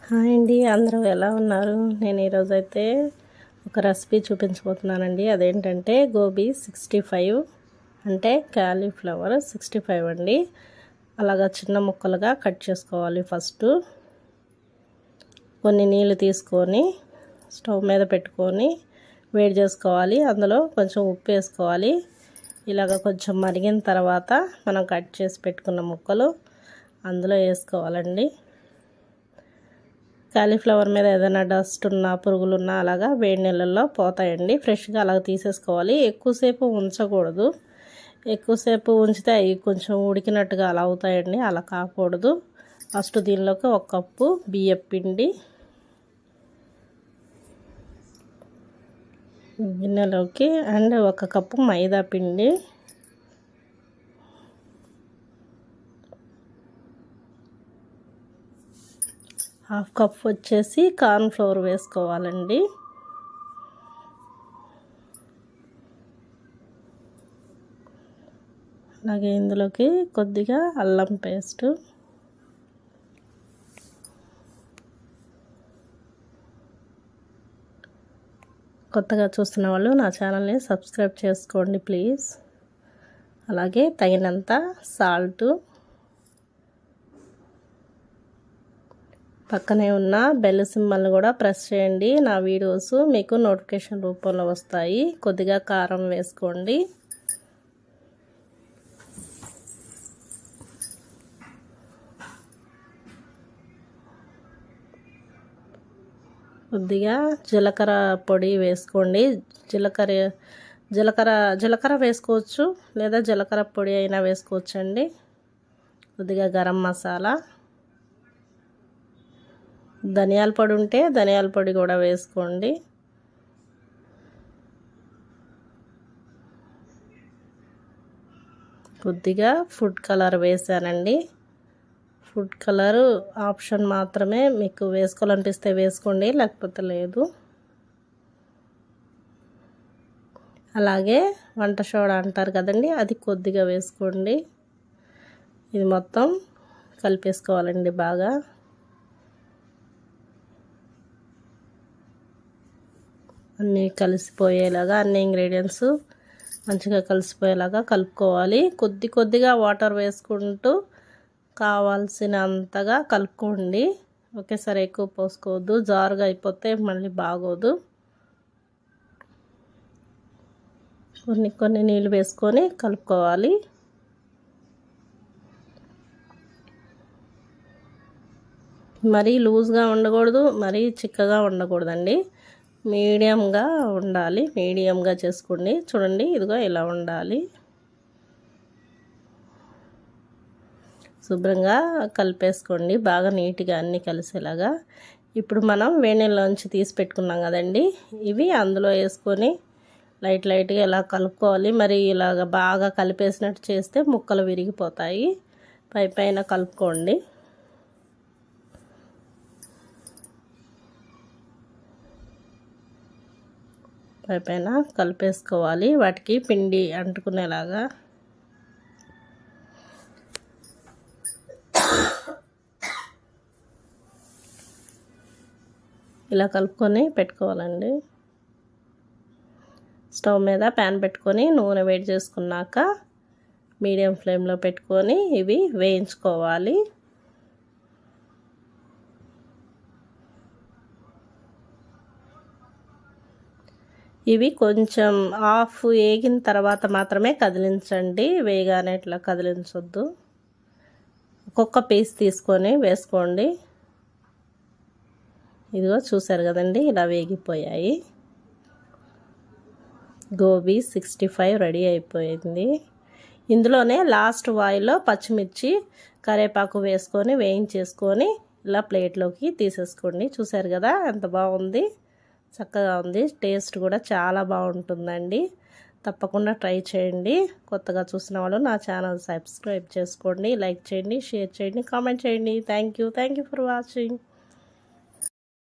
Hi అండి, అందరూ ఎలా ఉన్నారు? నేను ఈరోజైతే ఒక రెసిపీ చూపించబోతున్నానండి. అదేంటంటే గోబీ 65 అంటే క్యాలీఫ్లవర్ 65 అండి. అలాగా చిన్న ముక్కలుగా కట్ చేసుకోవాలి. ఫస్ట్ కొన్ని నీళ్ళు తీసుకొని స్టవ్ మీద పెట్టుకొని వేడి చేసుకోవాలి. అందులో కొంచెం ఉప్పు వేసుకోవాలి. ఇలాగ కొంచెం మరిగిన తర్వాత మనం కట్ చేసి పెట్టుకున్న ముక్కలు అందులో వేసుకోవాలండి. కాలీఫ్లవర్ మీద ఏదైనా డస్ట్ ఉన్నా పురుగులు ఉన్నా అలాగా వేడి నీళ్ళల్లో పోతాయండి. ఫ్రెష్గా అలాగ తీసేసుకోవాలి. ఎక్కువసేపు ఉంచకూడదు. ఎక్కువసేపు ఉంచితే అవి కొంచెం ఉడికినట్టుగా అలా అవుతాయండి. అలా కాకూడదు. ఫస్ట్ దీనిలోకి 1 కప్పు బియ్యం పిండి, గిన్నెలోకి అండ్ 1 కప్పు మైదా పిండి, హాఫ్ కప్ వచ్చేసి కార్న్ ఫ్లోర్ వేసుకోవాలండి. అలాగే ఇందులోకి కొద్దిగా అల్లం పేస్ట్, కొత్తగా చూస్తున్న వాళ్ళు నా ఛానల్ని సబ్స్క్రైబ్ చేసుకోండి ప్లీజ్. అలాగే తగినంత సాల్టు, పక్కనే ఉన్న బెల్ సింబల్ని కూడా ప్రెస్ చేయండి. నా వీడియోస్ మీకు నోటిఫికేషన్ రూపంలో వస్తాయి. కొద్దిగా కారం వేసుకోండి. కొద్దిగా జీలకర్ర పొడి వేసుకోండి. జీలకర్ర వేసుకోవచ్చు, లేదా జీలకర్ర పొడి అయినా వేసుకోవచ్చండి. కొద్దిగా గరం మసాలా, ధనియాల పొడి ఉంటే ధనియాల పొడి కూడా వేసుకోండి. కొద్దిగా ఫుడ్ కలర్ వేసానండి. ఫుడ్ కలర్ ఆప్షన్ మాత్రమే, మీకు వేసుకోవాలనిపిస్తే వేసుకోండి, లేకపోతే లేదు. అలాగే వంట సోడా అంటారు కదండి, అది కొద్దిగా వేసుకోండి. ఇది మొత్తం కలిపేసుకోవాలండి బాగా. అన్నీ కలిసిపోయేలాగా, అన్ని ఇంగ్రీడియంట్స్ మంచిగా కలిసిపోయేలాగా కలుపుకోవాలి. కొద్దిగా వాటర్ వేసుకుంటూ కావాల్సినంతగా కలుపుకోండి. ఒకేసారి ఎక్కువ పోసుకోవద్దు, జారుగా అయిపోతే మళ్ళీ బాగోదు. కొన్ని నీళ్ళు వేసుకొని కలుపుకోవాలి. మరీ లూజ్గా ఉండకూడదు, మరీ చిక్కగా ఉండకూడదండి. మీడియంగా ఉండాలి. మీడియంగా చేసుకోండి. చూడండి, ఇదిగో ఇలా ఉండాలి. శుభ్రంగా కలిపేసుకోండి బాగా నీట్గా అన్నీ కలిసేలాగా. ఇప్పుడు మనం వేడినీళ్ళలోంచి తీసి పెట్టుకున్నాం కదండి, ఇవి అందులో వేసుకొని లైట్గా ఇలా కలుపుకోవాలి. మరి ఇలాగ బాగా కలిపేసినట్టు చేస్తే ముక్కలు విరిగిపోతాయి. పైన కలుపుకోండి. పైన కలిపేసుకోవాలి. వాటికి పిండి అంటుకునేలాగా. ఇలా కలుపుకొని పెట్టుకోవాలండి. స్టవ్ మీద ప్యాన్ పెట్టుకొని నూనె వేడి చేసుకున్నాక మీడియం ఫ్లేమ్లో పెట్టుకొని ఇవి వేయించుకోవాలి. ఇవి కొంచెం హాఫ్ వేగిన తర్వాత మాత్రమే కదిలించండి. వేగానే ఇట్లా కదిలించొద్దు. ఒక్కొక్క పీస్ తీసుకొని వేసుకోండి. ఇదిగో చూసారు కదండి, ఇలా వేగిపోయాయి. గోబీ 65 రెడీ అయిపోయింది. ఇందులోనే లాస్ట్ వాయిలో పచ్చిమిర్చి కరివేపాకు వేసుకొని వేయించేసుకొని ఇలా ప్లేట్లోకి తీసేసుకోండి. చూసారు కదా ఎంత బాగుంది, చక్కగా ఉంది. టేస్ట్ కూడా చాలా బాగుంటుందండి. తప్పకుండా ట్రై చేయండి. కొత్తగా చూసిన వాళ్ళు నా ఛానల్ సబ్స్క్రైబ్ చేసుకోండి, లైక్ చేయండి, షేర్ చేయండి, కామెంట్ చేయండి. Thank you for watching.